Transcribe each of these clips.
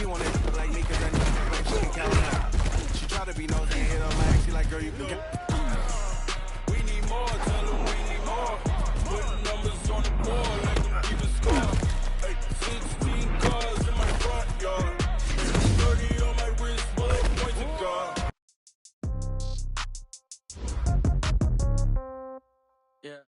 She wanted like me cause I know like she can count out. She try to be nosy and hit her leg. She like, girl, you can get. We need more, tell them we need more. Putting numbers on the board like we keep a score. Hey, 16 cars in my front yard. 30 on my wrist, bullet points of God. Yeah.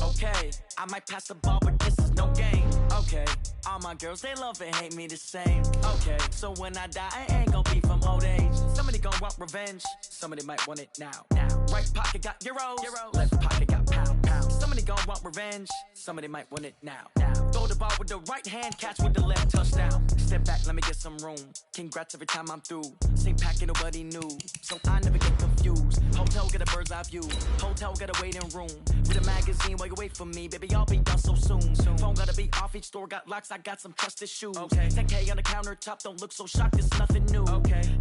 Okay, I might pass the ball, but this is no game. Okay, all my girls, they love and hate me the same. Okay, so when I die, I ain't gon' be from old age. Somebody gon' want revenge, somebody might want it now. Right pocket got euros, left pocket got pound. Somebody gon' want revenge, somebody might want it now. Throw the ball with the right hand, catch with the left, touchdown. Step back, let me get some room. Congrats every time I'm through. Same packet, nobody knew, so I never get confused. Hotel get a bird's eye view, hotel get a waiting room. With a magazine while you wait for me, baby, I'll be done so soon. Phone gotta be off, each store got locks, I got some trusted shoes. 10K on the countertop, don't look so shocked, it's nothing new.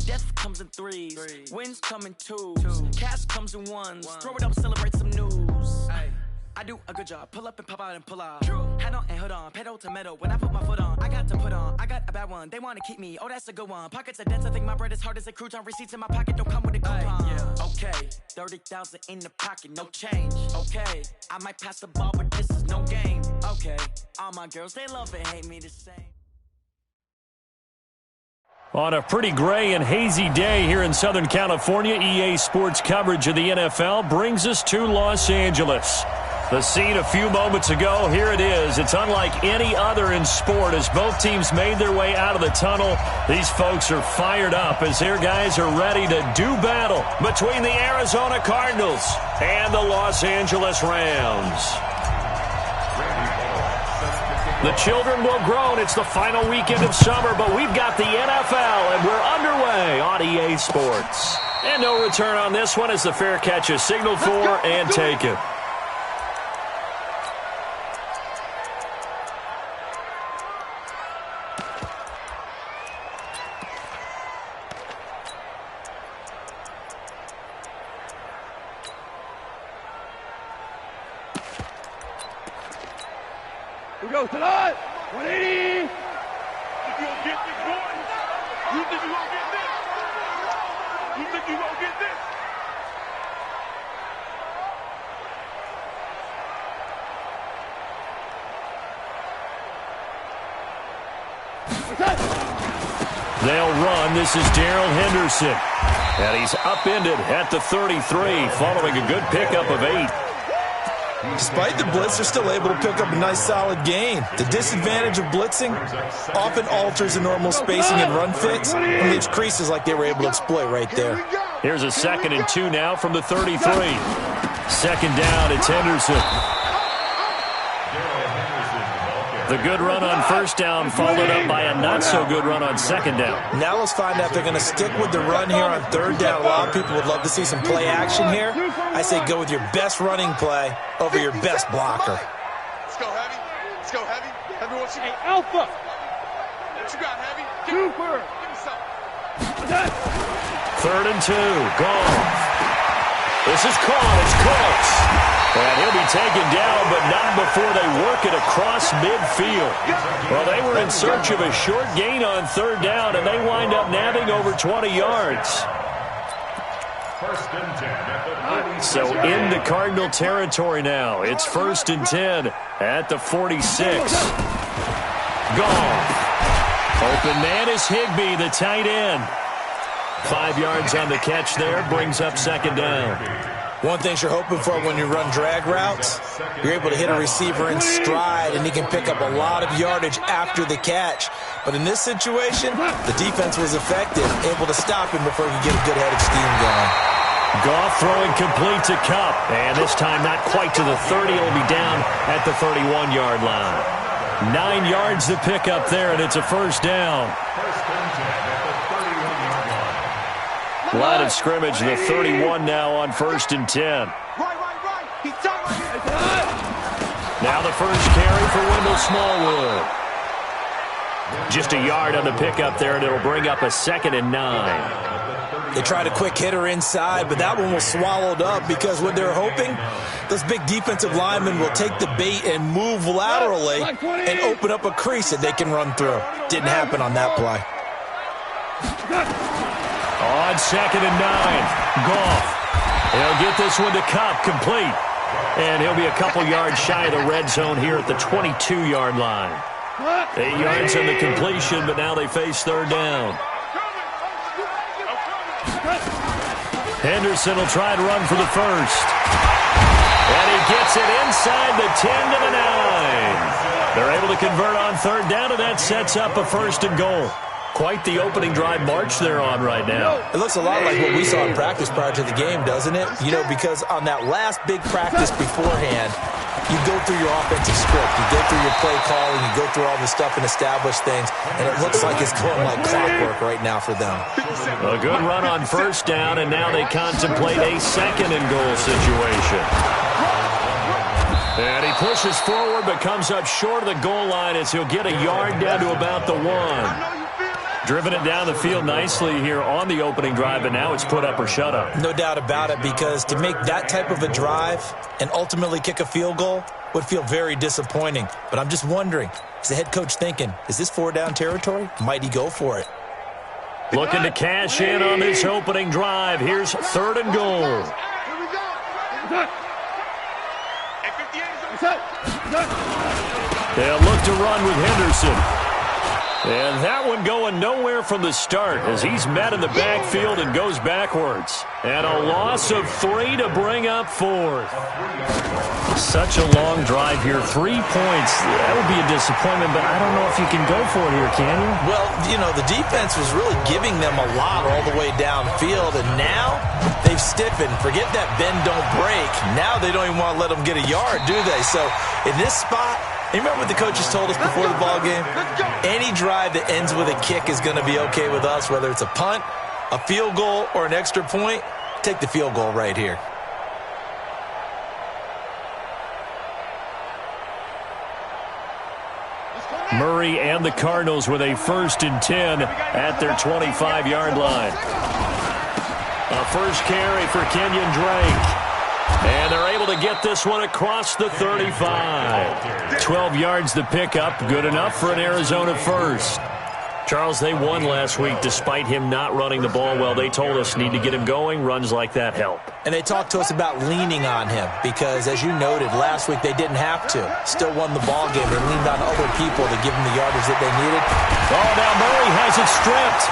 Death comes in threes, wins come in twos, cash comes in ones. Throw it up, celebrate some news. I do a good job, pull up and pop out and pull out. Head on and hood on, pedal to metal. When I put my foot on, I got to put on. I got a bad one, they wanna keep me, oh that's a good one. Pockets are dense, I think my bread is hard as a crouton. Receipts in my pocket don't come with a coupon. Okay, 30,000 in the pocket, no change. Okay, I might pass the ball, but this is no game. Okay, all my girls, they love and hate me the same. On a pretty gray and hazy day here in Southern California, EA Sports coverage of the NFL brings us to Los Angeles. The scene a few moments ago, here it is. It's unlike any other in sport as both teams made their way out of the tunnel. These folks are fired up as their guys are ready to do battle between the Arizona Cardinals and the Los Angeles Rams. The children will grow, and it's the final weekend of summer, but we've got the NFL, and we're underway on EA Sports. And no return on this one as the fair catch is signaled for and taken. We go tonight. 180. You think you gonna get this, boy? You think you gonna get this? You think you gonna get this? They'll run. This is Darrell Henderson. And he's upended at the 33 following a good pickup of 8. Despite the blitz, they're still able to pick up a nice solid gain. The disadvantage of blitzing often alters the normal spacing and run fits and leaves creases like they were able to exploit right there. Here's a 2nd and 2 now from the 33. Second down, it's Henderson. The good run on first down followed up by a not-so-good run on second down. Now let's find out if they're going to stick with the run here on third down. A lot of people would love to see some play action here. I say go with your best running play over your best blocker. Let's go heavy. Let's go heavy. Heavy, what you got? Hey, Alpha. What you got, heavy? Super. Give me something. 3rd and 2, Goff. This is caught. It's close. And he'll be taken down, but not before they work it across midfield. Well, they were in search of a short gain on third down, and they wind up nabbing over 20 yards. So into Cardinal territory now. It's 1st and 10 at the 46. Goff. Open man is Higbee, the tight end. 5 yards on the catch there, brings up second down. One thing you're hoping for when you run drag routes, you're able to hit a receiver in stride, and he can pick up a lot of yardage after the catch. But in this situation, the defense was effective, able to stop him before he could get a good head of steam going. Goff throwing complete to Kupp, and this time not quite to the 30. He'll be down at the 31-yard line. 9 yards to pick up there, and it's a first down. Line of scrimmage, the 31 now on 1st and 10. Now the first carry for Wendell Smallwood. Just a yard on the pickup there, and it'll bring up a 2nd and 9. They tried a quick hitter inside, but that one was swallowed up because what they're hoping, those big defensive linemen will take the bait and move laterally and open up a crease that they can run through. Didn't happen on that play. On 2nd and 9, Goff. He'll get this one to Kupp, complete. And he'll be a couple yards shy of the red zone here at the 22-yard line. 8 yards in the completion, but now they face 3rd down. Henderson will try to run for the first. And he gets it inside the 10 to the 9. They're able to convert on 3rd down, and that sets up a 1st and goal. Quite the opening drive march they're on right now. It looks a lot like what we saw in practice prior to the game, doesn't it? You know, because on that last big practice beforehand, you go through your offensive script, you go through your play calling, you go through all the stuff and establish things, and it looks like it's going like clockwork right now for them. A good run on 1st down, and now they contemplate a 2nd and goal situation. And he pushes forward but comes up short of the goal line as he'll get a yard down to about the 1. Driven it down the field nicely here on the opening drive, and now it's put up or shut up. No doubt about it, because to make that type of a drive and ultimately kick a field goal would feel very disappointing. But I'm just wondering, is the head coach thinking, is this 4-down territory? Might he go for it? Looking to cash in on this opening drive. Here's 3rd and goal. They'll look to run with Henderson. And that one going nowhere from the start as he's met in the backfield and goes backwards. And a loss of 3 to bring up 4th. Such a long drive here. 3 points. That would be a disappointment, but I don't know if you can go for it here, can you? Well, you know, the defense was really giving them a lot all the way downfield, and now they've stiffened. Forget that bend, don't break. Now they don't even want to let them get a yard, do they? So in this spot, you remember what the coaches told us before the ball game? Any drive that ends with a kick is going to be okay with us, whether it's a punt, a field goal, or an extra point. Take the field goal right here. Murray and the Cardinals with a 1st and 10 at their 25-yard line. A first carry for Kenyon Drake. And they're able to get this one across the 35. 12 yards to pick up. Good enough for an Arizona first. Charles, they won last week despite him not running the ball well. They told us need to get him going. Runs like that help. And they talked to us about leaning on him because, as you noted, last week they didn't have to. Still won the ball game. They leaned on other people to give them the yardage that they needed. Oh, now Murray has it stripped.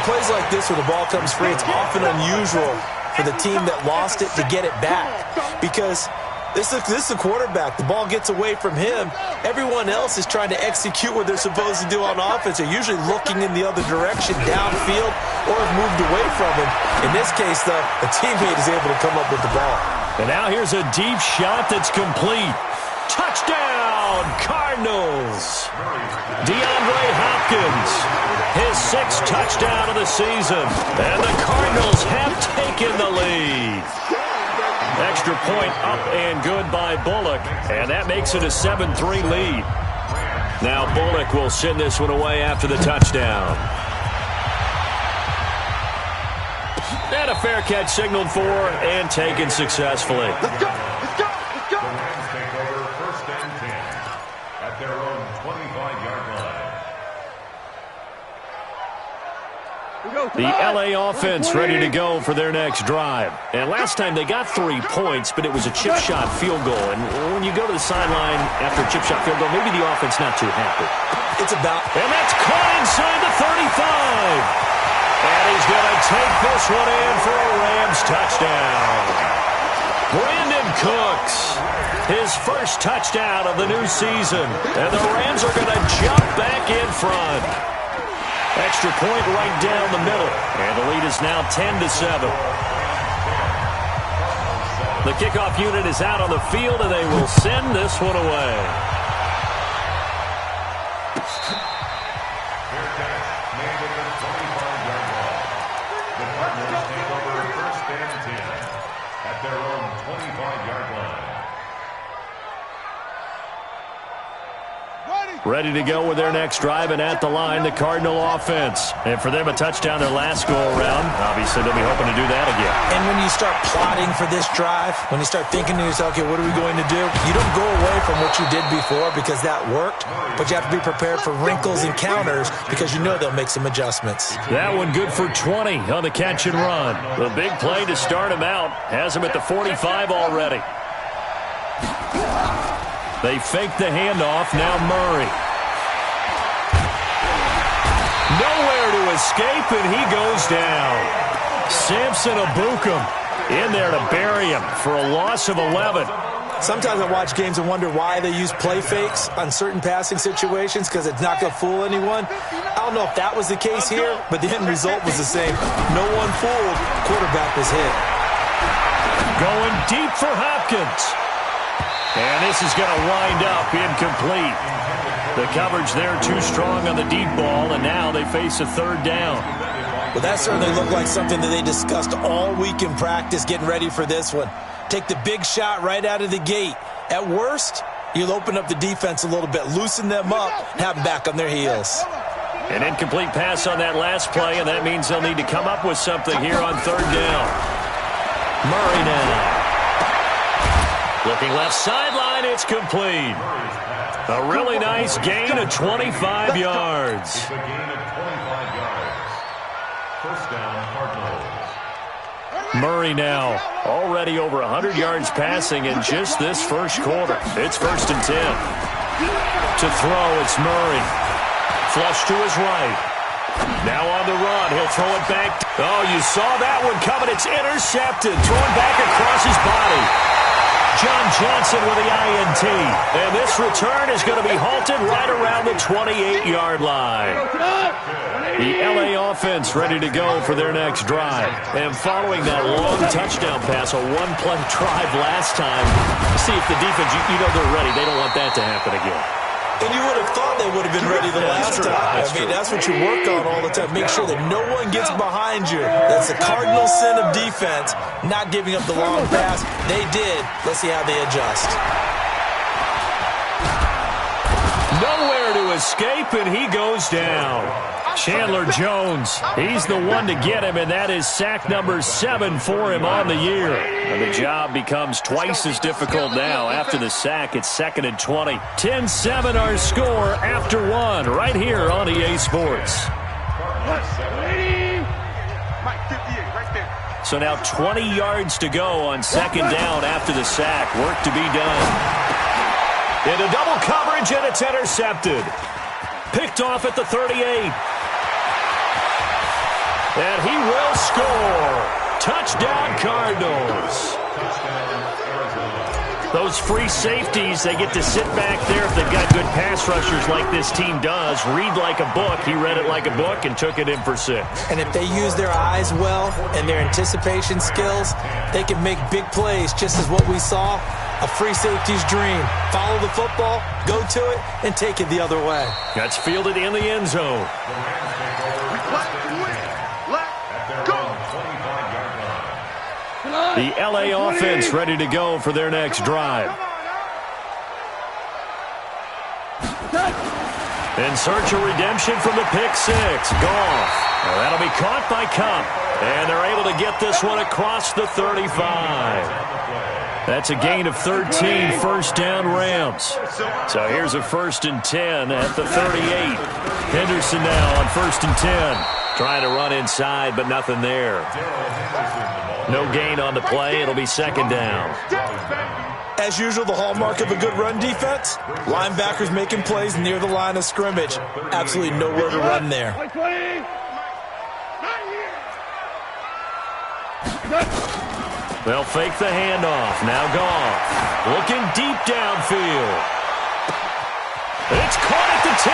Plays like this where the ball comes free, it's often unusual for the team that lost it to get it back because this is the quarterback. The ball gets away from him. Everyone else is trying to execute what they're supposed to do on offense. They're usually looking in the other direction, downfield, or have moved away from him. In this case, though, a teammate is able to come up with the ball. And now here's a deep shot that's complete. Touchdown, Cardinals. DeAndre Hopkins, his 6th touchdown of the season. And the Cardinals have taken the lead. Extra point up and good by Bullock. And that makes it a 7-3 lead. Now Bullock will send this one away after the touchdown. And a fair catch signaled for and taken successfully. Let's go! Let's go! Let's go! Take over 1st and 10 at their own 25-yard line. The LA offense ready to go for their next drive. And last time they got 3 points, but it was a chip shot field goal. And when you go to the sideline after a chip shot field goal, maybe the offense not too happy. It's about... And that's caught inside the 35. And he's going to take this one in for a Rams touchdown. Brandon Cooks, his first touchdown of the new season. And the Rams are going to jump back in front. Extra point right down the middle. And the lead is now 10-7. The kickoff unit is out on the field, and they will send this one away. The Cardinals take over 1st and 10 at their own 25-yard line. Ready! ready to go with their next drive, and at the line, the Cardinal offense. And for them, a touchdown their last go-around. Obviously, they'll be hoping to do that again. And when you start plotting for this drive, when you start thinking to yourself, okay, what are we going to do? You don't go away from what you did before because that worked, but you have to be prepared for wrinkles and counters because you know they'll make some adjustments. That one good for 20 on the catch and run. The big play to start him out has him at the 45 already. They fake the handoff. Now Murray. Nowhere to escape, and he goes down. Samson Ebukam in there to bury him for a loss of 11. Sometimes I watch games and wonder why they use play fakes on certain passing situations because it's not going to fool anyone. I don't know if that was the case here, but the end result was the same. No one fooled. Quarterback was hit. Going deep for Hopkins. And this is going to wind up incomplete. The coverage there too strong on the deep ball, and now they face a third down. Well, that certainly looked like something that they discussed all week in practice getting ready for this one. Take the big shot right out of the gate. At worst, you'll open up the defense a little bit, loosen them up, and have them back on their heels. An incomplete pass on that last play, and that means they'll need to come up with something here on third down. Murray now. Looking left sideline, it's complete. A really nice gain of 25 yards. First down, Cardinals. Murray now already over 100 yards passing in just this first quarter. It's 1st and 10. To throw, it's Murray. Flush to his right. Now on the run, he'll throw it back. Oh, you saw that one coming. It's intercepted. Thrown back across his body. John Johnson with the INT. And this return is going to be halted right around the 28-yard line. The LA offense ready to go for their next drive. And following that long touchdown pass, a one-play drive last time, see if the defense, you know they're ready. They don't want that to happen again. And you would have thought they would have been ready the last time. I mean, that's what you work on all the time. Make sure that no one gets behind you. That's the cardinal sin of defense, not giving up the long pass. They did. Let's see how they adjust. Nowhere to escape, and he goes down. Chandler Jones, he's the one to get him, and that is sack number 7 for him on the year. And the job becomes twice as difficult now. After the sack, it's 2nd and 20. 10-7 our score after 1 right here on EA Sports. So now 20 yards to go on 2nd down after the sack. Work to be done. Into double coverage, and it's intercepted. Picked off at the 38. And he will score. Touchdown, Cardinals. Those free safeties, they get to sit back there if they've got good pass rushers like this team does. Read like a book. He read it like a book and took it in for 6. And if they use their eyes well and their anticipation skills, they can make big plays, just as what we saw. A free safety's dream. Follow the football, go to it, and take it the other way. That's fielded in the end zone. The LA offense ready to go for their next drive. In search of redemption from the pick 6. Goff. Well, that'll be caught by Kupp. And they're able to get this one across the 35. That's a gain of 13, 1st down Rams. So here's a 1st and 10 at the 38. Henderson now on 1st and 10. Trying to run inside, but nothing there. No gain on the play. It'll be 2nd down. As usual, the hallmark of a good run defense, linebackers making plays near the line of scrimmage. Absolutely nowhere to run there. They'll fake the handoff. Now Goff. Looking deep downfield. It's caught at the 10.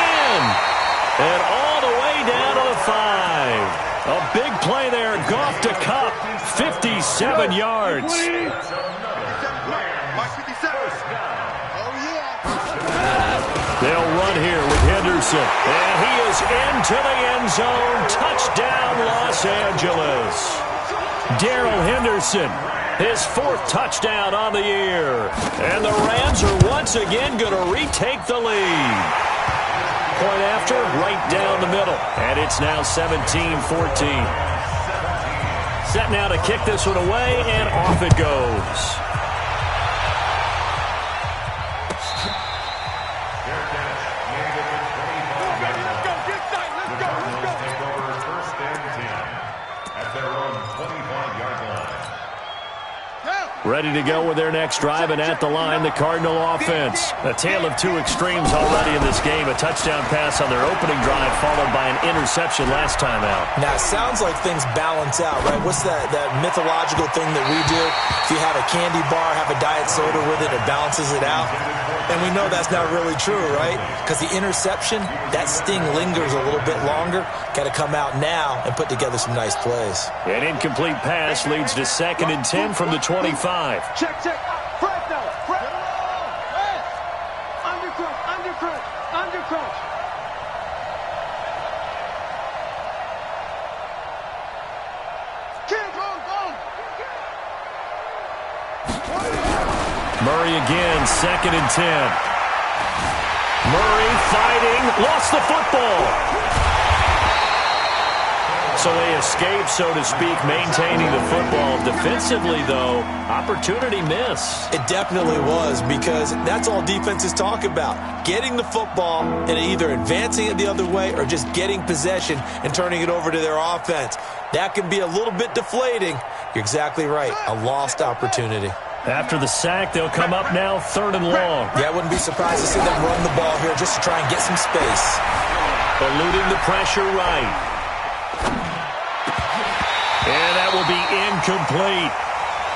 And all the way down to the 5. A big play there. Goff to Kupp. 57 yards. They'll run here with Henderson. And he is into the end zone. Touchdown, Los Angeles. Darrell Henderson. His 4th touchdown on the year. And the Rams are once again going to retake the lead. point after, right down the middle. And it's now 17-14. Set now to kick this one away, and off it goes. Ready to go with their next drive, and at the line, the Cardinal offense. A tale of two extremes already in this game. A touchdown pass on their opening drive, followed by an interception last time out. Now, it sounds like things balance out, right? What's that mythological thing that we do? If you have a candy bar, have a diet soda with it, it balances it out. And we know that's not really true, right? Because the interception, that sting lingers a little bit longer. Got to come out now and put together some nice plays. An incomplete pass leads to 2nd and 10 from the 25. Check. Press now. Press. Undercrunch. Kid, go. Murray again, 2nd and 10. Murray fighting, lost the football. So they escape, so to speak, maintaining the football. Defensively, though, opportunity miss. It definitely was, because that's all defenses talk about. Getting the football and either advancing it the other way or just getting possession and turning it over to their offense. That can be a little bit deflating. You're exactly right. A lost opportunity. After the sack, they'll come up now 3rd and long. Yeah, I wouldn't be surprised to see them run the ball here just to try and get some space. Eluding the pressure right. And that will be incomplete.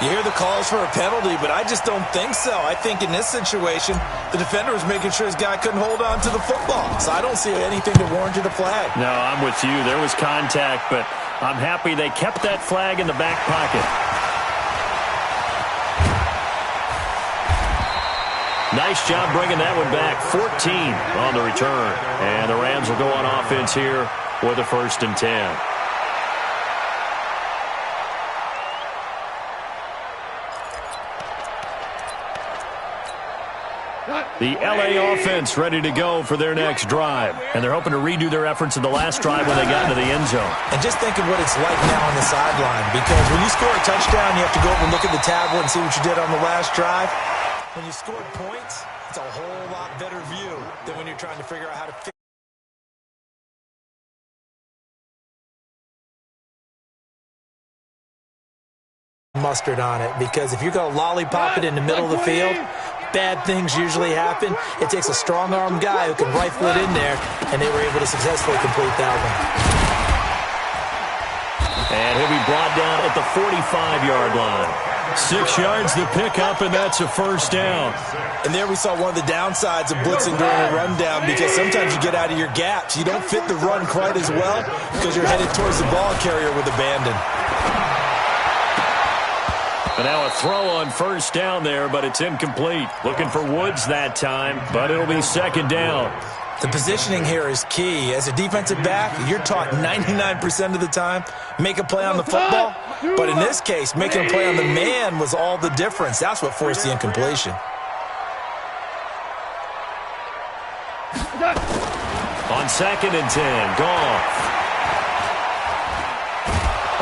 You hear the calls for a penalty, but I just don't think so. I think in this situation, the defender was making sure his guy couldn't hold on to the football. So I don't see anything that warranted a flag. No, I'm with you. There was contact, but I'm happy they kept that flag in the back pocket. Nice job bringing that one back. 14 on the return. And the Rams will go on offense here with a 1st and 10. The L.A. offense ready to go for their next drive. And they're hoping to redo their efforts in the last drive when they got into the end zone. And just think of what it's like now on the sideline. Because when you score a touchdown, you have to go over and look at the tablet and see what you did on the last drive. When you scored points, it's a whole lot better view than when you're trying to figure out how to fix mustard on it. Because if you're going to lollipop it in the middle of the field, bad things usually happen. It takes a strong-armed guy who can rifle it in there, and they were able to successfully complete that one. And he'll be brought down at the 45-yard line. 6 yards to pick up, and that's a 1st down. And there we saw one of the downsides of blitzing during a rundown, because sometimes you get out of your gaps. You don't fit the run quite as well because you're headed towards the ball carrier with abandon. And now a throw on 1st down there, but it's incomplete. Looking for Woods that time, but it'll be 2nd down. The positioning here is key. As a defensive back, you're taught 99% of the time, make a play on the football. But in this case, making a play on the man was all the difference. That's what forced the incompletion. On 2nd and 10, Goff.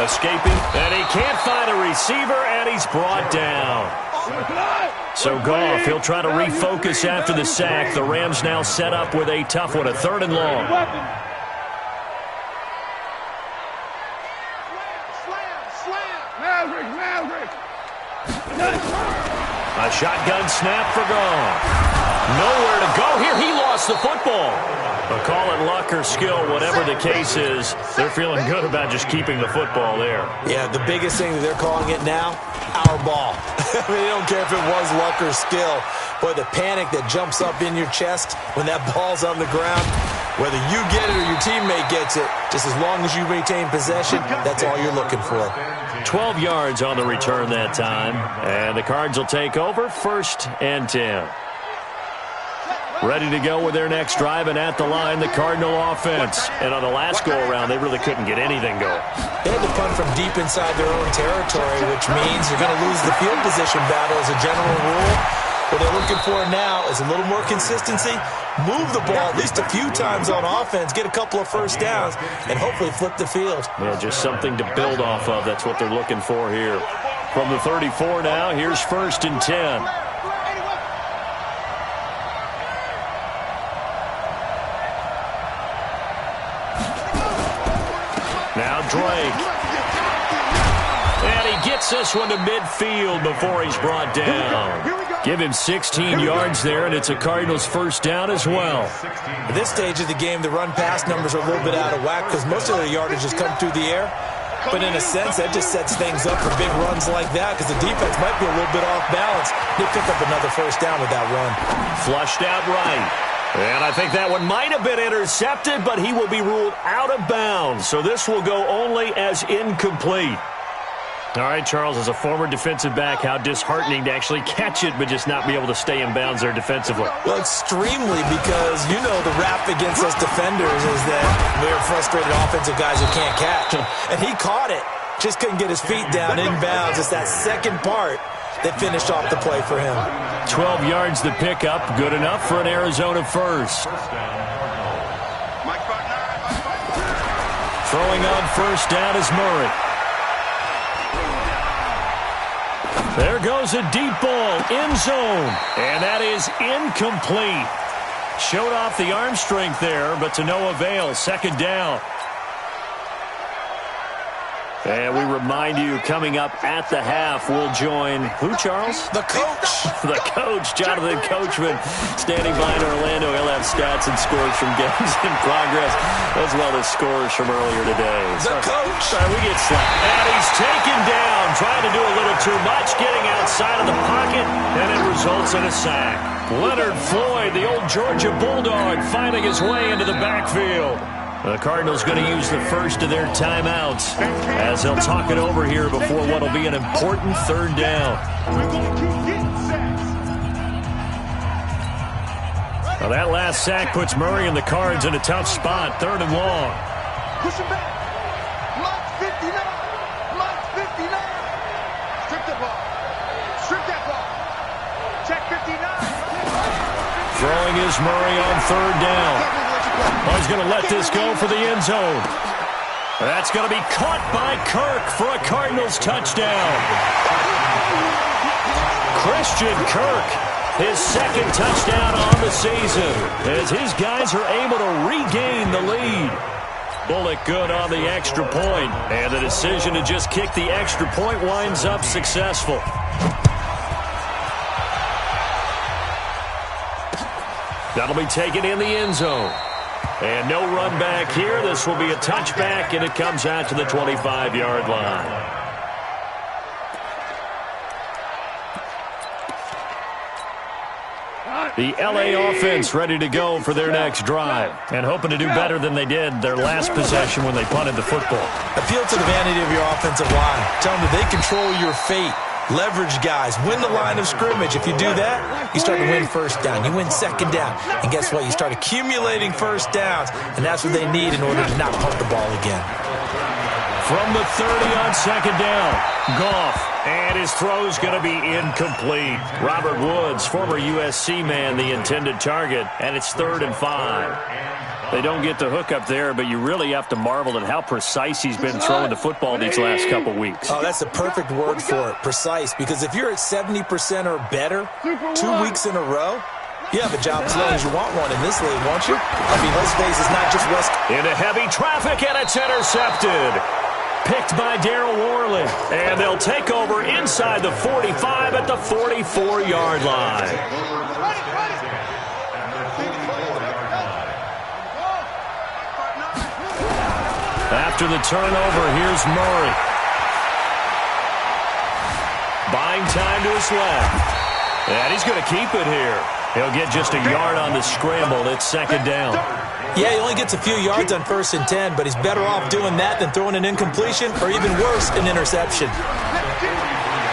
Escaping, and he can't find a receiver, and he's brought down. So Goff, he'll try to refocus after the sack. The Rams now set up with a tough one, a 3rd and long. A shotgun snap for Goff. Nowhere to go here. He lost the football. But call it luck or skill, whatever the case is, they're feeling good about just keeping the football there. Yeah, the biggest thing that they're calling it now, our ball. I mean, they don't care if it was luck or skill. Boy, the panic that jumps up in your chest when that ball's on the ground, whether you get it or your teammate gets it, just as long as you retain possession, that's all you're looking for. 12 yards on the return that time. And the Cards will take over, 1st and 10. Ready to go with their next drive, and at the line, the Cardinal offense. And on the last go-around, they really couldn't get anything going. They had to punt from deep inside their own territory, which means you're going to lose the field position battle as a general rule. What they're looking for now is a little more consistency, move the ball at least a few times on offense, get a couple of first downs, and hopefully flip the field. Yeah, just something to build off of. That's what they're looking for here. From the 34 now, here's 1st and 10. Now Drake. And he gets this one to midfield before he's brought down. Give him 16 yards there, and it's a Cardinals first down as well. At this stage of the game, the run-pass numbers are a little bit out of whack because most of their yardage has come through the air. But in a sense, that just sets things up for big runs like that because the defense might be a little bit off balance. They pick up another first down with that run. Flushed out right. And I think that one might have been intercepted, but he will be ruled out of bounds. So this will go only as incomplete. All right, Charles, as a former defensive back, how disheartening to actually catch it but just not be able to stay in bounds there defensively. Well, extremely, because you know the rap against us defenders is that we're frustrated offensive guys who can't catch. And he caught it. Just couldn't get his feet down in bounds. It's that second part that finished off the play for him. 12 yards to pick up. Good enough for an Arizona first. Throwing on first down is Murray. There goes a deep ball, end zone, and that is incomplete. Showed off the arm strength there, but to no avail. Second down. And we remind you, coming up at the half, we'll join who, Charles? The coach. The coach, Jonathan Coachman, standing by in Orlando. He'll have stats and scores from games in progress, as well as scores from earlier today. The coach. Sorry, we get slapped. And he's taken down, trying to do a little too much, getting outside of the pocket, and it results in a sack. Leonard Floyd, the old Georgia Bulldog, finding his way into the backfield. The Cardinals going to use the first of their timeouts as they'll talk it over here before what will be an important third down. Now that last sack puts Murray and the Cards in a tough spot, 3rd and long. Push him back. Block 59. Block 59. Strip the ball. Strip that ball. Check 59. Throwing is Murray on 3rd down. Oh, he's going to let this go for the end zone. That's going to be caught by Kirk for a Cardinals touchdown. Christian Kirk, his 2nd touchdown on the season, as his guys are able to regain the lead. Bullock good on the extra point, and the decision to just kick the extra point winds up successful. That'll be taken in the end zone. And no run back here. This will be a touchback, and it comes out to the 25-yard line. The L.A. offense ready to go for their next drive and hoping to do better than they did their last possession when they punted the football. Appeal to the vanity of your offensive line. Tell them that they control your fate. Leverage guys. Win the line of scrimmage. If you do that, you start to win first down. You win second down. And guess what? You start accumulating first downs. And that's what they need in order to not punt the ball again. From the 30 on second down, Goff. And his throw's going to be incomplete. Robert Woods, former USC man, the intended target. And it's 3rd and 5. They don't get the hook up there, but you really have to marvel at how precise he's been throwing the football these last couple weeks. Oh, that's a perfect word for it, precise. Because if you're at 70% or better 2 weeks in a row, you have a job as long as you want one in this league, won't you? I mean, let's face it, it's not just West. Into heavy traffic, and it's intercepted. Picked by Darryl Worley. And they'll take over inside the 45 at the 44-yard line. After the turnover, here's Murray. Buying time to his left. And he's going to keep it here. He'll get just a yard on the scramble. It's 2nd down. Yeah, he only gets a few yards on 1st and 10, but he's better off doing that than throwing an incompletion or even worse, an interception.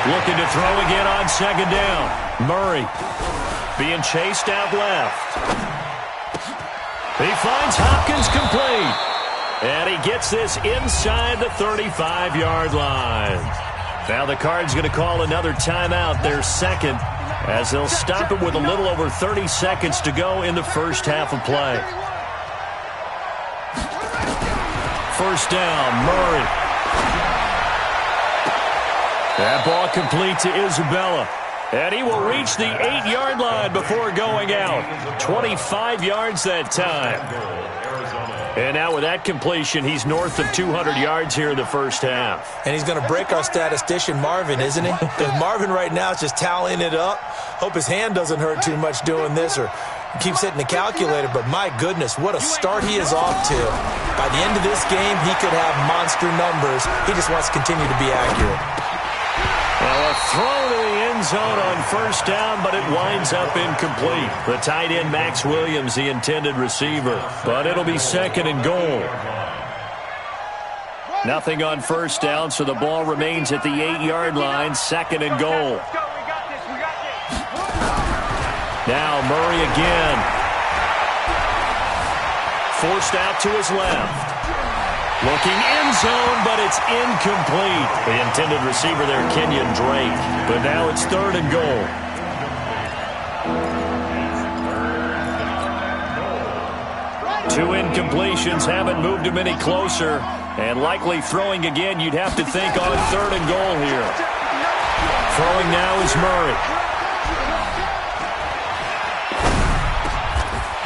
Looking to throw again on 2nd down. Murray being chased out left. He finds Hopkins complete. And he gets this inside the 35-yard line. Now the Cards going to call another timeout, their 2nd. as they'll stop it with a little over 30 seconds to go in the first half of play. First down, Murray. That ball complete to Isabella. And he will reach the 8-yard line before going out. 25 yards that time. And now with that completion, he's north of 200 yards here in the first half. And he's going to break our statistician, Marvin, isn't he? Because Marvin right now is just tallying it up. Hope his hand doesn't hurt too much doing this or keeps hitting the calculator. But my goodness, what a start he is off to. By the end of this game, he could have monster numbers. He just wants to continue to be accurate. Well, a throw to the end zone on first down, but it winds up incomplete. The tight end, Max Williams, the intended receiver. But it'll be second and goal. Nothing on first down, so the ball remains at the 8-yard line, second and goal. Now Murray again. Forced out to his left. Looking end zone, but it's incomplete. The intended receiver there, Kenyon Drake. But now it's third and goal. Two incompletions haven't moved him any closer. And likely throwing again, you'd have to think on third and goal here. Throwing now is Murray.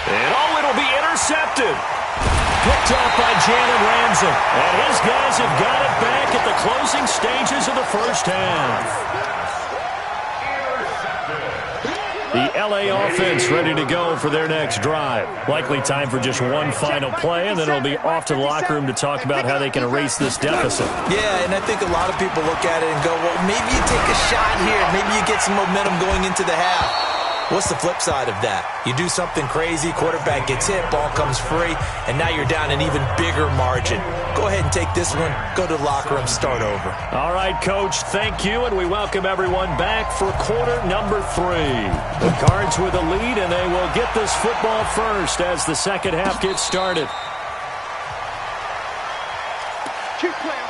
And oh, it'll be intercepted. Picked off by Jalen Ramsey. And his guys have got it back at the closing stages of the first half. The L.A. offense ready to go for their next drive. Likely time for just one final play, and then it'll be off to the locker room to talk about how they can erase this deficit. Yeah, and I think a lot of people look at it and go, well, maybe you take a shot here. Maybe you get some momentum going into the half. What's the flip side of that? You do something crazy, quarterback gets hit, ball comes free, and now you're down an even bigger margin. Go ahead and take this one, go to the locker room, start over. All right, Coach, thank you, and we welcome everyone back for quarter number 3. The Cards with a lead, and they will get this football first as the second half gets started. Keep playing.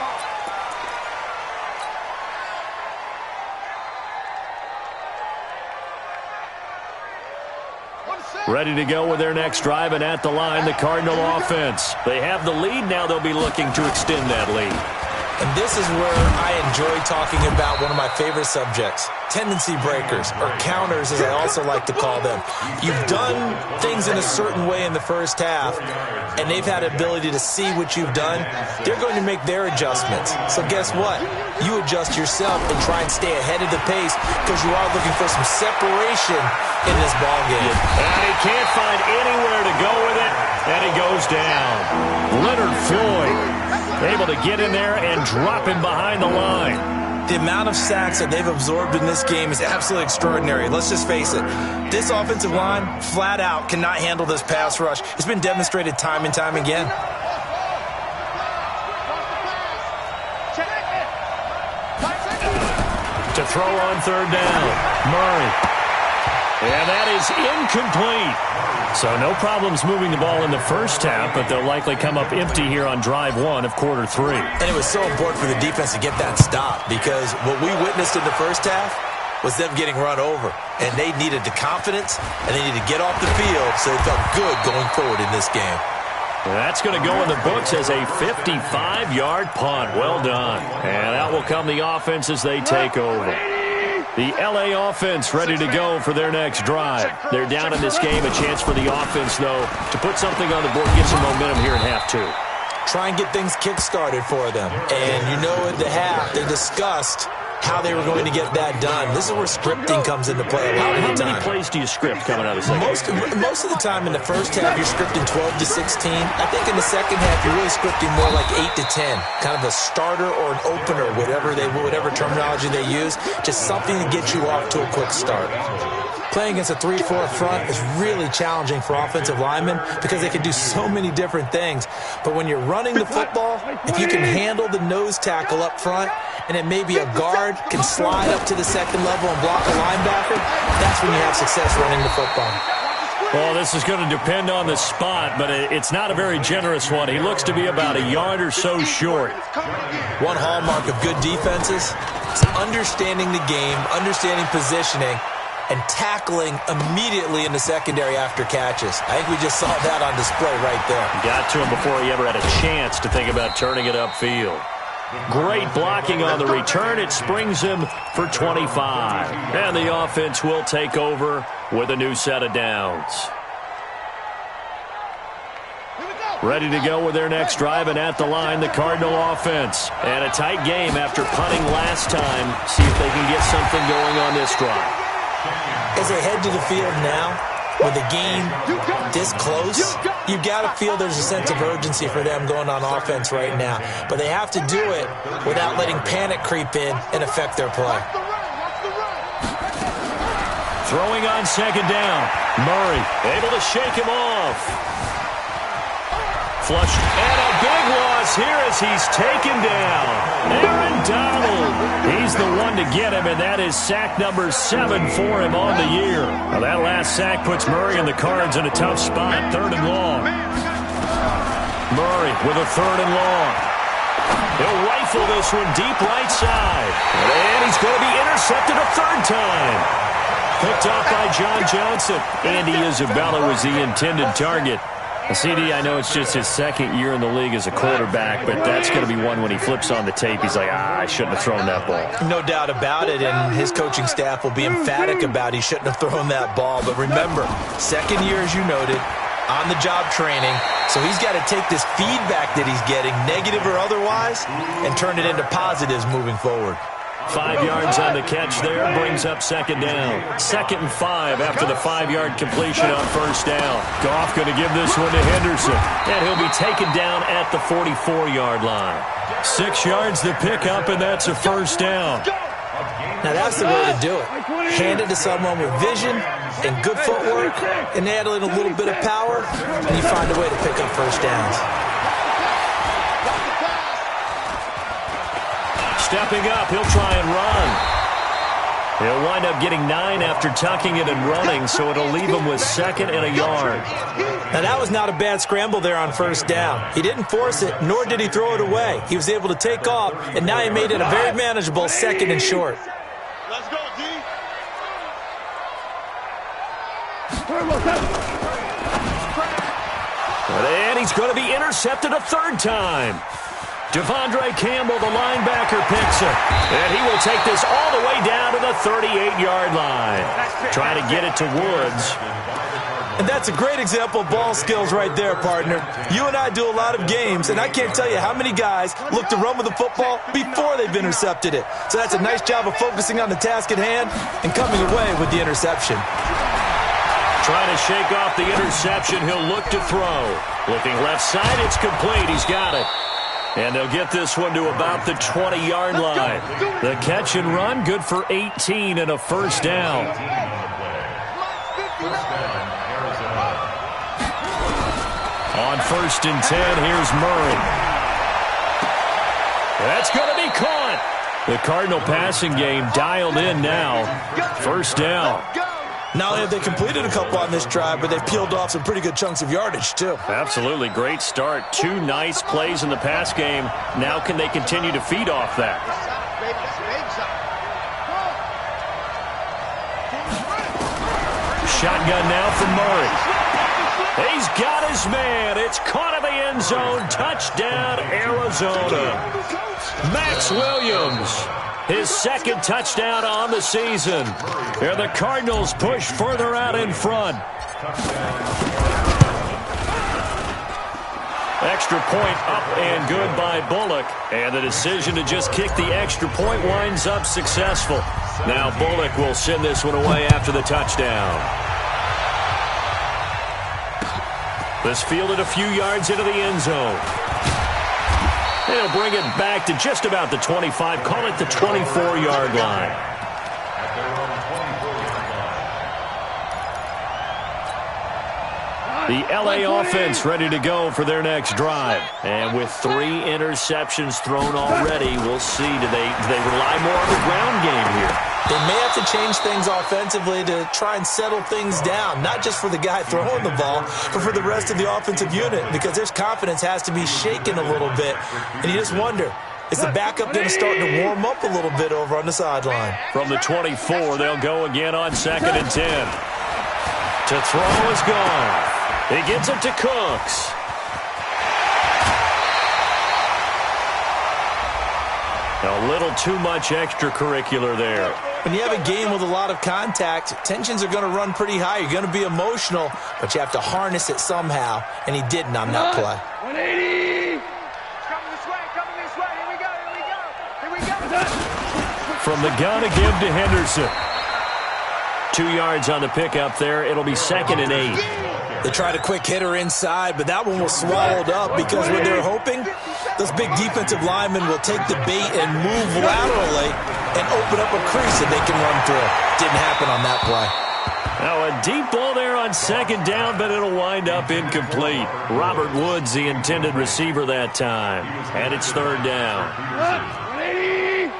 Ready to go with their next drive, and at the line, the Cardinal offense. They have the lead. Now they'll be looking to extend that lead. And this is where I enjoy talking about one of my favorite subjects, tendency breakers, or counters as I also like to call them. You've done things in a certain way in the first half, and they've had the ability to see what you've done. They're going to make their adjustments. So guess what? You adjust yourself and try and stay ahead of the pace because you are looking for some separation in this ballgame. And he can't find anywhere to go with it, and he goes down. Leonard Floyd able to get in there and drop him behind the line. The amount of sacks that they've absorbed in this game is absolutely extraordinary. Let's just face it. This offensive line, flat out, cannot handle this pass rush. It's been demonstrated time and time again. To throw on third down, Murray. And that is incomplete. So no problems moving the ball in the first half, but they'll likely come up empty here on drive 1 of quarter 3. And it was so important for the defense to get that stop because what we witnessed in the first half was them getting run over. And they needed the confidence, and they needed to get off the field so they felt good going forward in this game. That's going to go in the books as a 55-yard punt. Well done. And out will come the offense as they take over. The L.A. offense ready to go for their next drive. They're down in this game. A chance for the offense, though, to put something on the board, get some momentum here in half 2. Try and get things kick-started for them. And you know at the half, they discussed how they were going to get that done. This is where scripting comes into play a lot of the time. How many plays do you script coming out of the second? Most of the time in the first half, you're scripting 12 to 16. I think in the second half, you're really scripting more like 8 to 10. Kind of a starter or an opener, whatever terminology they use. Just something to get you off to a quick start. Playing against a 3-4 front is really challenging for offensive linemen because they can do so many different things. But when you're running the football, if you can handle the nose tackle up front, and then maybe a guard can slide up to the second level and block a linebacker, that's when you have success running the football. Well, this is going to depend on the spot, but it's not a very generous one. He looks to be about a yard or so short. One hallmark of good defenses is understanding the game, understanding positioning, and tackling immediately in the secondary after catches. I think we just saw that on display right there. Got to him before he ever had a chance to think about turning it upfield. Great blocking on the return. It springs him for 25. And the offense will take over with a new set of downs. Ready to go with their next drive, and at the line, the Cardinal offense. And a tight game after punting last time. See if they can get something going on this drive. As they head to the field now, with the game this close, you've got to feel there's a sense of urgency for them going on offense right now. But they have to do it without letting panic creep in and affect their play. Throwing on second down. Murray able to shake him off. Flushed, and a big loss here as he's taken down. Aaron Donald. He's the one to get him, and that is sack number 7 for him on the year. Well, that last sack puts Murray and the Cards in a tough spot, 3rd and long. Murray with a 3rd and long. He'll rifle this one deep right side. And he's going to be intercepted a 3rd time. Picked off by John Johnson. Andy Isabella was the intended target. CD, I know it's just his 2nd year in the league as a quarterback, but that's going to be one when he flips on the tape. He's like, I shouldn't have thrown that ball. No doubt about it, and his coaching staff will be emphatic about he shouldn't have thrown that ball. But remember, 2nd year, as you noted, on-the-job training, so he's got to take this feedback that he's getting, negative or otherwise, and turn it into positives moving forward. 5 yards on the catch there, brings up 2nd down. 2nd and 5 after the 5-yard completion on 1st down. Goff going to give this one to Henderson, and he'll be taken down at the 44-yard line. 6 yards to pick up, and that's a 1st down. Now that's the way to do it. Hand it to someone with vision and good footwork, and add in a little bit of power, and you find a way to pick up 1st downs. Stepping up, he'll try and run. He'll wind up getting 9 after tucking it and running, so it'll leave him with 2nd and a yard. Now that was not a bad scramble there on 1st down. He didn't force it, nor did he throw it away. He was able to take off, and now he made it a very manageable 2nd and short. Let's go, D. And he's going to be intercepted a 3rd time. Devondre Campbell, the linebacker, picks it. And he will take this all the way down to the 38-yard line. Trying to get it to Woods. And that's a great example of ball skills right there, partner. You and I do a lot of games, and I can't tell you how many guys look to run with the football before they've intercepted it. So that's a nice job of focusing on the task at hand and coming away with the interception. Trying to shake off the interception. He'll look to throw. Looking left side, it's complete. He's got it. And they'll get this one to about the 20-yard line. The catch and run, good for 18 and a 1st down. On 1st and 10, here's Murray. That's going to be caught. The Cardinal passing game dialed in now. 1st down. Not only have they completed a couple on this drive, but they've peeled off some pretty good chunks of yardage, too. Absolutely. Great start. 2 nice plays in the pass game. Now can they continue to feed off that? Shotgun now from Murray. He's got his man. It's caught in the end zone. Touchdown, Arizona. Max Williams. His 2nd touchdown on the season. And the Cardinals push further out in front. Extra point up and good by Bullock. And the decision to just kick the extra point winds up successful. Now Bullock will send this one away after the touchdown. This fielded a few yards into the end zone. They'll bring it back to just about the 25. Call it the 24-yard line. The LA offense ready to go for their next drive. And with 3 interceptions thrown already, we'll see. Do they rely more on the ground game here? They may have to change things offensively to try and settle things down, not just for the guy throwing the ball, but for the rest of the offensive unit, because their confidence has to be shaken a little bit. And you just wonder, Is the backup going to start to warm up a little bit over on the sideline? From the 24, they'll go again on 2nd and 10. To throw is gone. He gets it to Cooks. A little too much extracurricular there. When you have a game with a lot of contact, tensions are going to run pretty high. You're going to be emotional, but you have to harness it somehow, and he didn't on that play. 180. Coming this way, Here we go. From the gun, a give to Henderson. 2 yards on the pickup there. It'll be 2nd and 8. They tried a quick hitter inside, but that one was swallowed up because what they're hoping, those big defensive linemen will take the bait and move laterally and open up a crease that they can run through. Didn't happen on that play. Now a deep ball there on 2nd down, but it'll wind up incomplete. Robert Woods, the intended receiver that time. And it's 3rd down. 180.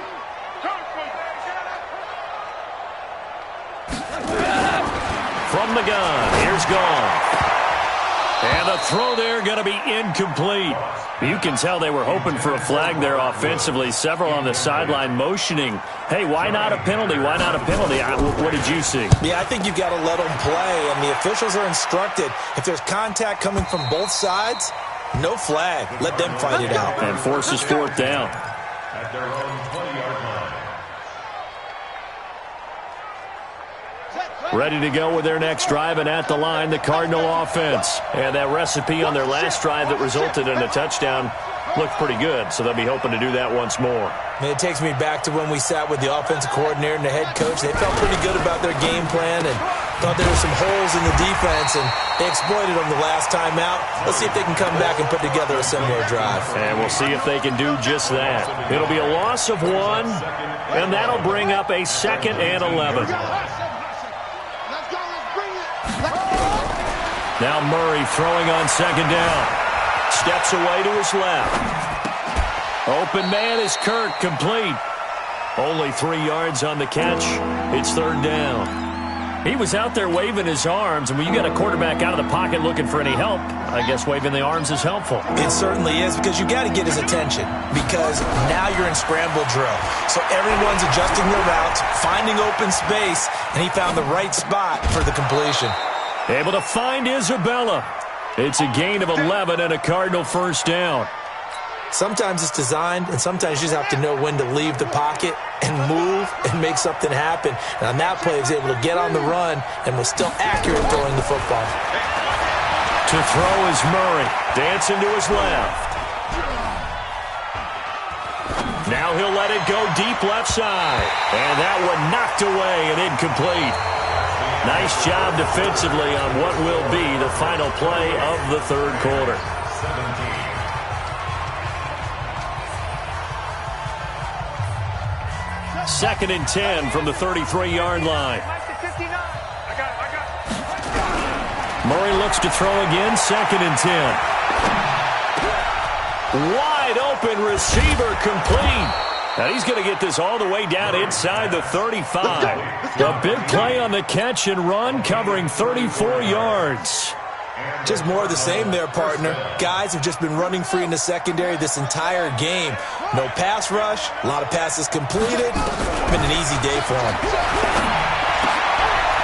From the gun, here's Goff. And the throw there going to be incomplete. You can tell they were hoping for a flag there offensively. Several on the sideline motioning. Hey, why not a penalty? Why not a penalty? What did you see? Yeah, I think you've got to let them play, and the officials are instructed. If there's contact coming from both sides, no flag. Let them fight it out. And forces 4th down. At their own 20-yard line. Ready to go with their next drive, and at the line, the Cardinal offense. And that recipe on their last drive that resulted in a touchdown looked pretty good, so they'll be hoping to do that once more. And it takes me back to when we sat with the offensive coordinator and the head coach. They felt pretty good about their game plan and thought there were some holes in the defense, and they exploited them the last time out. Let's see if they can come back and put together a similar drive. And we'll see if they can do just that. It'll be a loss of 1, and that'll bring up a 2nd and 11. Now Murray throwing on 2nd down. Steps away to his left. Open man is Kirk, complete. Only 3 yards on the catch. It's 3rd down. He was out there waving his arms, and when you got a quarterback out of the pocket looking for any help, I guess waving the arms is helpful. It certainly is, because you got to get his attention, because now you're in scramble drill. So everyone's adjusting their routes, finding open space, and he found the right spot for the completion. Able to find Isabella. It's a gain of 11 and a Cardinal 1st down. Sometimes it's designed, and sometimes you just have to know when to leave the pocket and move and make something happen. And on that play, he was able to get on the run and was still accurate throwing the football. To throw is Murray. Dancing to his left. Now he'll let it go deep left side. And that one knocked away and incomplete. Nice job defensively on what will be the final play of the 3rd quarter. 2nd and 10 from the 33-yard line. Murray looks to throw again, 2nd and 10. Wide open receiver, complete. Now he's going to get this all the way down inside the 35. A big play on the catch and run, covering 34 yards. Just more of the same there, partner. Guys have just been running free in the secondary this entire game. No pass rush, a lot of passes completed. Been an easy day for him.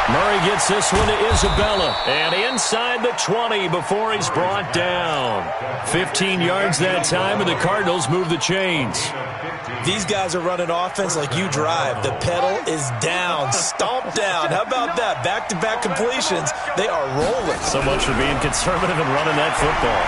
Murray gets this one to Isabella. And inside the 20 before he's brought down. 15 yards that time, and the Cardinals move the chains. These guys are running offense like you drive. The pedal is down, stomp down. How about that? Back-to-back completions. They are rolling. So much for being conservative and running that football.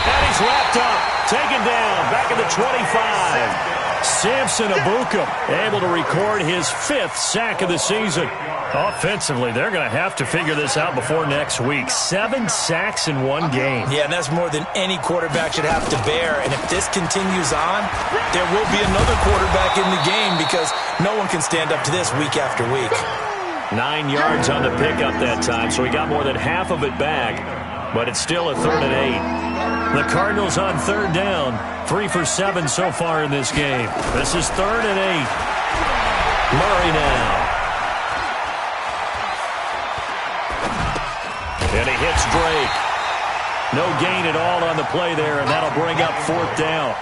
And he's wrapped up, taken down, back at the 25. Samson Abuka able to record his 5th sack of the season. Offensively, they're going to have to figure this out before next week. 7 sacks in 1 game. Yeah, and that's more than any quarterback should have to bear. And if this continues on, there will be another quarterback in the game, because no one can stand up to this week after week. 9 yards on the pickup that time, so he got more than half of it back. But it's still a 3rd and 8. The Cardinals on 3rd down. 3 for 7 so far in this game. This is 3rd and 8. Murray now. And he hits Drake. No gain at all on the play there, and that'll bring up 4th down.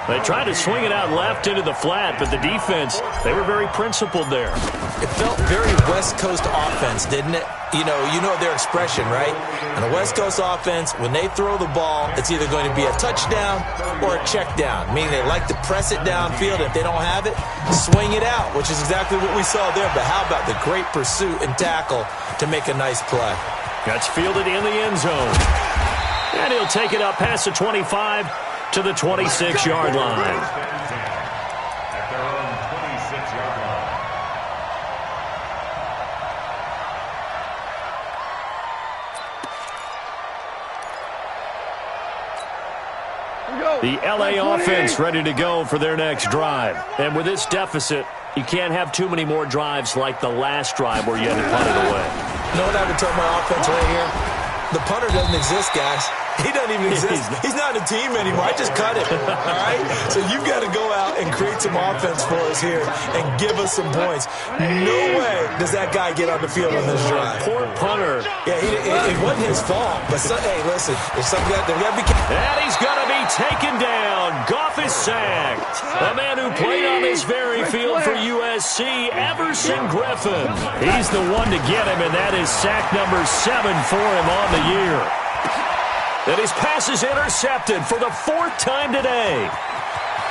They tried to swing it out left into the flat, but the defense, they were very principled there. It felt very West Coast offense, didn't it? You know their expression, right? And a West Coast offense, when they throw the ball, it's either going to be a touchdown or a check down, meaning they like to press it downfield. If they don't have it, swing it out, which is exactly what we saw there. But how about the great pursuit and tackle to make a nice play? That's fielded in the end zone. And he'll take it up past the 25 to the 26-yard line. The LA offense ready to go for their next drive. And with this deficit, you can't have too many more drives like the last drive where you had to punt it away. You know what I would tell my offense right here? The punter doesn't exist, guys. He doesn't even exist. He's not a team anymore. I just cut it, all right? So you've got to go out and create some offense for us here and give us some points. No way does that guy get on the field on this drive. Poor punter. Yeah, it wasn't his fault. But, hey, listen, there's something that we got to be careful. And he's going to be taken down. Goff is sacked. A man who played on this very field for USC, Everson Griffin. He's the one to get him, and that is sack number 7 for him on the year. And his pass is intercepted for the 4th time today.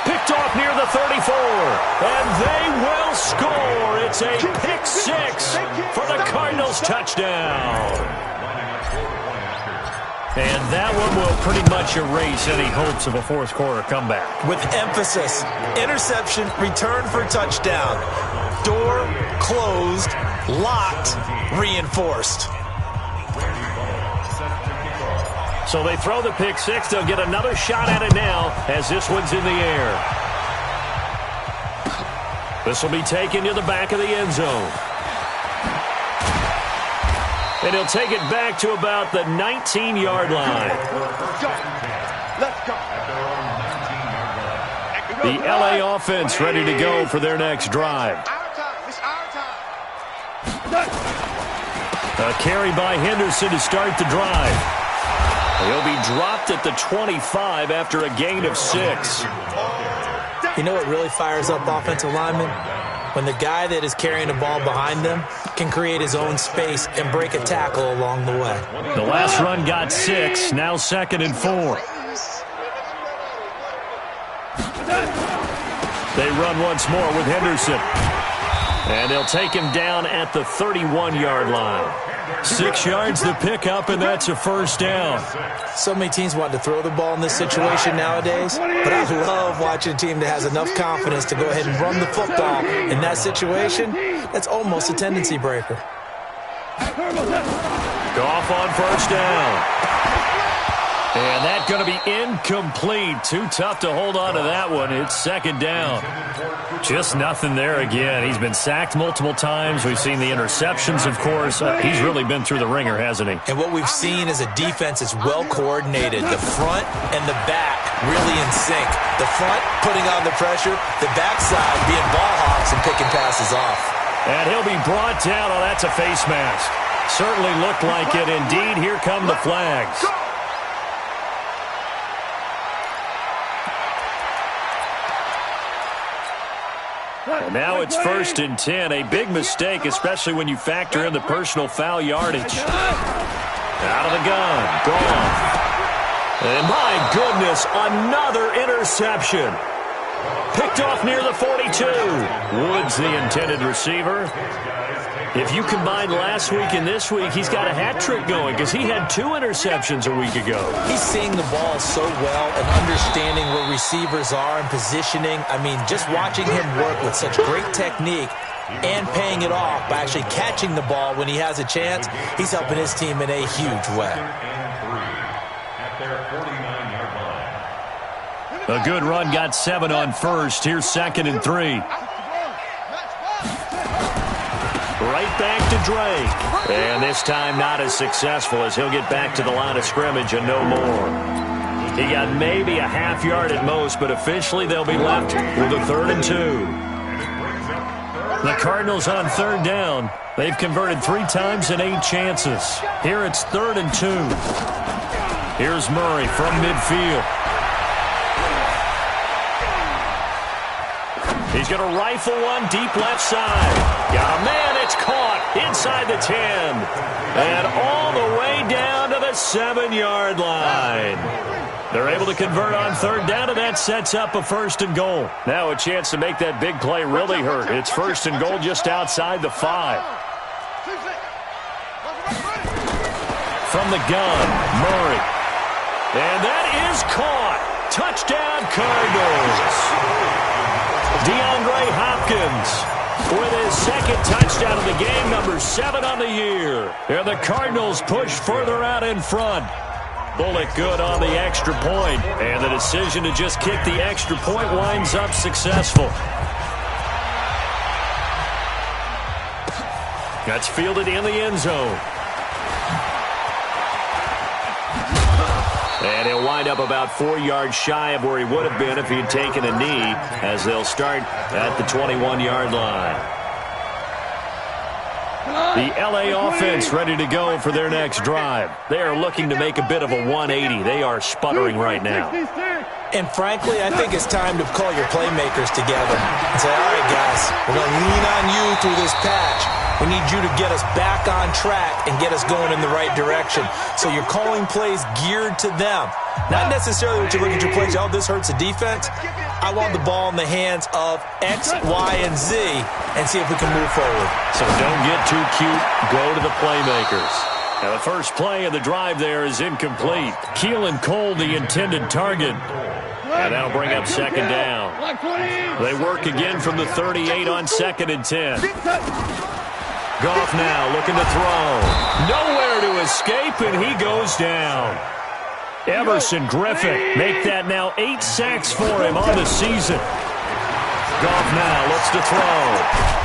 Picked off near the 34. And they will score. It's a pick 6 for the Cardinals touchdown. And that one will pretty much erase any hopes of a 4th quarter comeback. With emphasis, interception, return for touchdown. Door closed, locked, reinforced. So they throw the pick 6. They'll get another shot at it now as this one's in the air. This will be taken to the back of the end zone. And he'll take it back to about the 19-yard line. Let's go. The LA offense ready to go for their next drive. Our time. It's our time. A carry by Henderson to start the drive. He'll be dropped at the 25 after a gain of 6. You know what really fires up offensive linemen? When the guy that is carrying the ball behind them can create his own space and break a tackle along the way. The last run got 6, now 2nd and 4. They run once more with Henderson. And they'll take him down at the 31-yard line. 6 yards to pick up, and that's a 1st down. So many teams want to throw the ball in this situation nowadays, but I love watching a team that has enough confidence to go ahead and run the football in that situation. That's almost a tendency breaker. Goff on 1st down. And that's going to be incomplete. Too tough to hold on to that one. It's 2nd down. Just nothing there again. He's been sacked multiple times. We've seen the interceptions, of course. He's really been through the ringer, hasn't he? And what we've seen is a defense that's well coordinated. The front and the back really in sync. The front putting on the pressure, the backside being ball hawks and picking passes off. And he'll be brought down. Oh, that's a face mask. Certainly looked like it. Indeed, here come the flags. And now it's 1st and 10. A big mistake, especially when you factor in the personal foul yardage. Out of the gun. Gone. And my goodness, another interception. Picked off near the 42. Woods, the intended receiver. If you combine last week and this week, he's got a hat trick going because he had 2 interceptions a week ago. He's seeing the ball so well and understanding where receivers are and positioning. I mean, just watching him work with such great technique and paying it off by actually catching the ball when he has a chance, he's helping his team in a huge way. A good run got 7 on 1st. Here's 2nd and 3. Right back to Drake. And this time not as successful as he'll get back to the line of scrimmage and no more. He got maybe a half yard at most, but officially they'll be left with a 3rd and 2. The Cardinals on 3rd down. They've converted 3 times in 8 chances. Here it's 3rd and 2. Here's Murray from midfield. He's going to rifle one deep left side. Yeah, man, it's caught inside the 10. And all the way down to the 7-yard line. They're able to convert on third down, and that sets up a 1st and goal. Now a chance to make that big play really hurt. It's 1st and goal just outside the 5. From the gun, Murray. And that is caught. Touchdown, Cardinals. DeAndre Hopkins with his 2nd touchdown of the game, number 7 on the year. And the Cardinals push further out in front. Bullock good on the extra point. And the decision to just kick the extra point winds up successful. That's fielded in the end zone. And he'll wind up about 4 yards shy of where he would have been if he had taken a knee, as they'll start at the 21-yard line. The L.A. offense ready to go for their next drive. They are looking to make a bit of a 180. They are sputtering right now. And frankly, I think it's time to call your playmakers together and say, all right, guys, we're going to lean on you through this patch. We need you to get us back on track and get us going in the right direction. So you're calling plays geared to them. Not necessarily what you look at your plays, oh, this hurts the defense. I want the ball in the hands of X, Y, and Z and see if we can move forward. So don't get too cute. Go to the playmakers. Now the first play of the drive there is incomplete. Keelan Cole, the intended target. And that'll bring up 2nd down. They work again from the 38 on 2nd and 10. Goff now looking to throw. Nowhere to escape, and he goes down. Everson Griffin make that now 8 sacks for him on the season. Goff now looks to throw.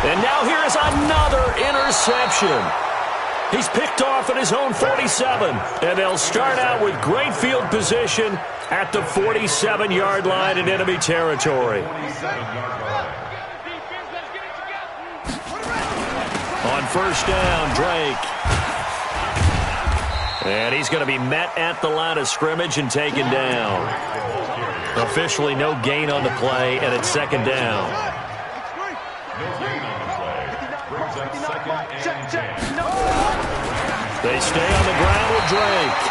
And now here is another interception. He's picked off at his own 47. And they'll start out with great field position at the 47-yard line in enemy territory. On 1st down, Drake. And he's going to be met at the line of scrimmage and taken down. Officially no gain on the play, and it's 2nd down. They stay on the ground with Drake.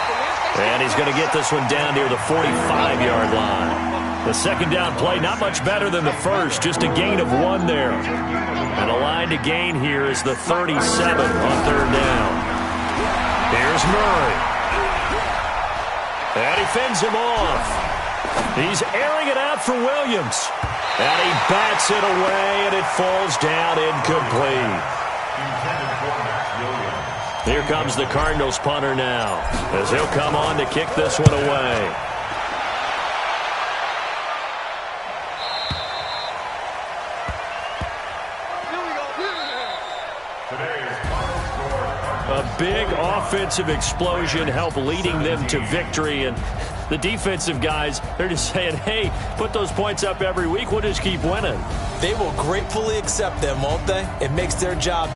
And he's going to get this one down near the 45-yard line. The 2nd down play, not much better than the first, just a gain of 1 there. And the line to gain here is the 37 on 3rd down. Here's Murray. And he fends him off. He's airing it out for Williams. And he bats it away, and it falls down incomplete. Here comes the Cardinals punter now, as he'll come on to kick this one away. A big offensive explosion helped leading them to victory, and the defensive guys, they're just saying, hey, put those points up every week, we'll just keep winning. They will gratefully accept them, won't they? It makes their job